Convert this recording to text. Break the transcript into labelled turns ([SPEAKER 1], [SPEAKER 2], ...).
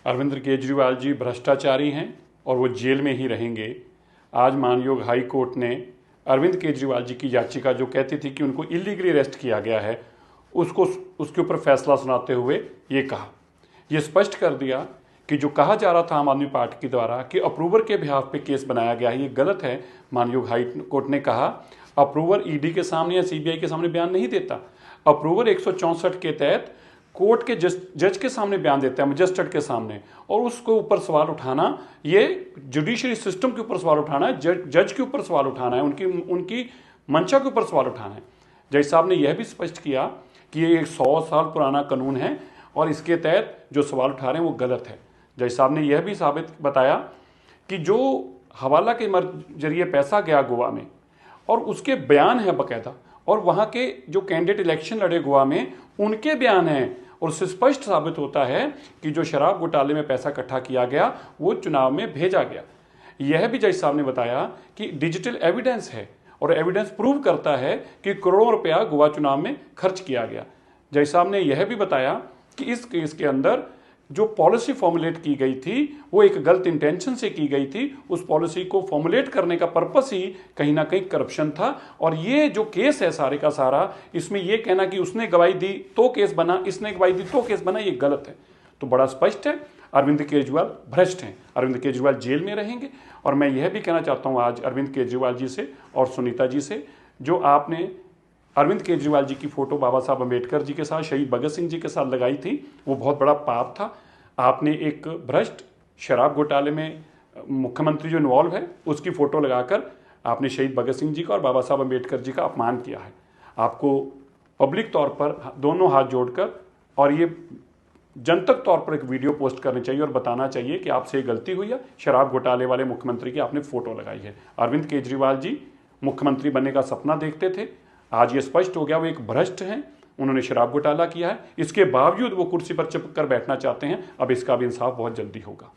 [SPEAKER 1] अरविंद केजरीवाल जी भ्रष्टाचारी हैं और वो जेल में ही रहेंगे। आज मानयोग हाई कोर्ट ने अरविंद केजरीवाल जी की याचिका जो कहती थी कि उनको इलीगली अरेस्ट किया गया है, उसके ऊपर फैसला सुनाते हुए ये कहा, ये स्पष्ट कर दिया कि जो कहा जा रहा था आम आदमी पार्टी के द्वारा कि अप्रूवर के बिहाफ पे केस बनाया गया है, ये गलत है। मानयोग हाई कोर्ट ने कहा अप्रूवर ईडी के सामने या सीबीआई के सामने बयान नहीं देता। अप्रूवर 164 के तहत कोर्ट के जज के सामने बयान देता है, मजिस्ट्रेट के सामने, और उसको ऊपर सवाल उठाना, ये जुडिशरी सिस्टम के ऊपर सवाल उठाना है, जज के ऊपर सवाल उठाना है, उनकी मंशा के ऊपर सवाल उठाना है। जज साहब ने यह भी स्पष्ट किया कि ये एक 100 साल पुराना कानून है और इसके तहत जो सवाल उठा रहे हैं वो गलत है। जज साहब ने यह भी साबित बताया कि जो हवाला के जरिए पैसा गया गोवा में और उसके बयान है बाकायदा, और वहाँ के जो कैंडिडेट इलेक्शन लड़े गोवा में उनके बयान हैं, और उससे स्पष्ट साबित होता है कि जो शराब घोटाले में पैसा इकट्ठा किया गया वो चुनाव में भेजा गया। यह भी जज साहब ने बताया कि डिजिटल एविडेंस है और एविडेंस प्रूव करता है कि करोड़ों रुपया गोवा चुनाव में खर्च किया गया। जज साहब ने यह भी बताया कि इस केस के अंदर जो पॉलिसी फॉर्मुलेट की गई थी वो एक गलत इंटेंशन से की गई थी। उस पॉलिसी को फॉर्मुलेट करने का पर्पस ही कहीं ना कहीं करप्शन था, और ये जो केस है सारे का सारा, इसमें ये कहना कि उसने गवाही दी तो केस बना, इसने गवाही दी तो केस बना, ये गलत है। तो बड़ा स्पष्ट है, अरविंद केजरीवाल भ्रष्ट हैं, अरविंद केजरीवाल जेल में रहेंगे। और मैं यह भी कहना चाहता हूँ आज अरविंद केजरीवाल जी से और सुनीता जी से, जो आपने अरविंद केजरीवाल जी की फोटो बाबा साहब अम्बेडकर जी के साथ, शहीद भगत सिंह जी के साथ लगाई थी, वो बहुत बड़ा पाप था। आपने एक भ्रष्ट शराब घोटाले में मुख्यमंत्री जो इन्वॉल्व है उसकी फोटो लगाकर आपने शहीद भगत सिंह जी का और बाबा साहब अम्बेडकर जी का अपमान किया है। आपको पब्लिक तौर पर दोनों हाथ जोड़कर और ये जनतक तौर पर एक वीडियो पोस्ट करनी चाहिए और बताना चाहिए कि आपसे गलती हुई है, शराब घोटाले वाले मुख्यमंत्री की आपने फोटो लगाई है। अरविंद केजरीवाल जी मुख्यमंत्री बनने का सपना देखते थे, आज ये स्पष्ट हो गया वो एक भ्रष्ट हैं, उन्होंने शराब घोटाला किया है, इसके बावजूद वो कुर्सी पर चिपक कर बैठना चाहते हैं। अब इसका भी इंसाफ बहुत जल्दी होगा।